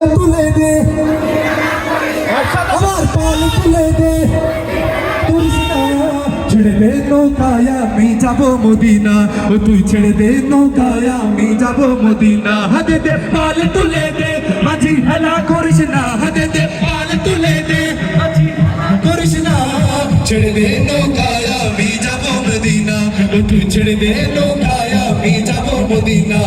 তুলে দে আমার পাল তুলে দে ছেড়ে দে নৌকায় আমি যাব মদিনা ও তুই ছেড়ে দে নৌকায় আমি যাব মদিনা হাতে দে পাল তুলে দে মাঝি হেলা করিস না হাতে দে পাল তুলে দে মাঝি করিস না ছেড়ে দে নৌকায় আমি যাব মদিনা ও তুই ছেড়ে দে নৌকায় আমি যাব মদিনা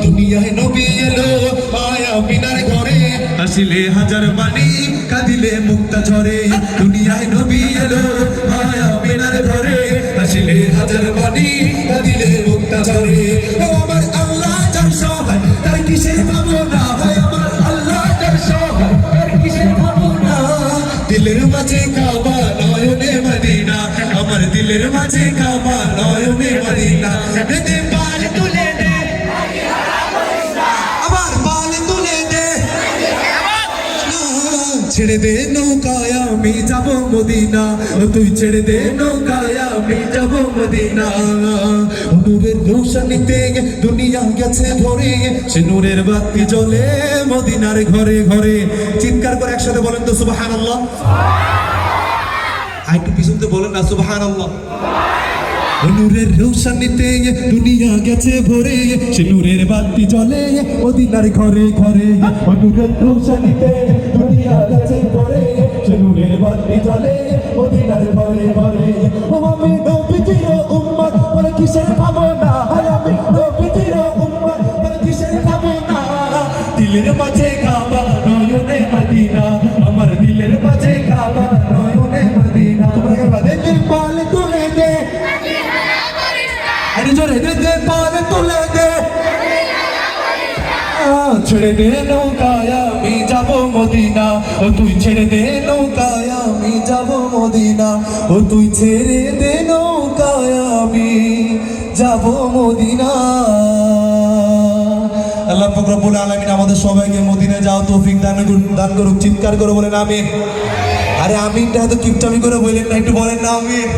দুনিয়ায় নবী এলো মায়া মিনার ঘরে আসিলে হাজার বাণী কাঁদিলে মুক্তা ঝরে দুনিয়ায় নবী এলো মায়া মিনার ঘরে আসিলে হাজার বাণী কাঁদিলে মুক্তা ঝরে আমার আল্লাহ যার সহায় তার কিসের ভাবনা হয় আমার আল্লাহ যার সহায় তার কিসের ভাবনা দিলের মাঝে কাবা নয়নে মদিনা আমার দিলের মাঝে কাবা নয়নে মদিনা দে পাল তুলে দে আমার পাল তুলে দে ছেড়ে দে নৌকায় আমি যাব মদিনা ও তুই ছেড়ে দে নৌকায় আমি যাব মদিনা নূরের রোশনীতে দুনিয়া গেছে ভরে সে নূরের বাতি জ্বলে মদিনার ঘরে ঘরে চিৎকার করে একসাথে বলেন তো সুবহানাল্লাহ আরেকটু পিছনতে বলেন না সুবহানাল্লাহ নূরের রোশনীতে দুনিয়া গেছে ভরে সে নূরের বাতি জ্বলে মদিনার ঘরে ঘরে নূরের রোশনীতে দুনিয়া গেছে ভরে সে নূরের বাতি জ্বলে মদিনার ঘরে ঘরে ও আমি নবীজির উম্মত বলে কিসের ভাবনা হায় আমি নবীজির উম্মত বলে কিসের ভাবনা দিলের মাঝে কাবা নয়নে মদিনা আমার দিলের মাঝে কাবা নয়নে মদিনা তোমাকে বাদে দিল পাল তুলে দে আরে জোরে দে দে পাল তুলে দে ছেড়ে দে নৌকায় আমি যাব মদিনা ও তুই ছেড়ে দে নৌকায় আমি যাব মদিনা ও তুই ছেড়ে দে নৌকায় আমি যাব মদিনা আল্লাহ পাক রব্বুল আলামিন আমাদের সবাইকে মদিনায় যাও তৌফিক দান করুক চিৎকার করে বলেন আমিন আরে আমিনটা এত কিপটামি করে বললেন না একটু বলেন না আমিন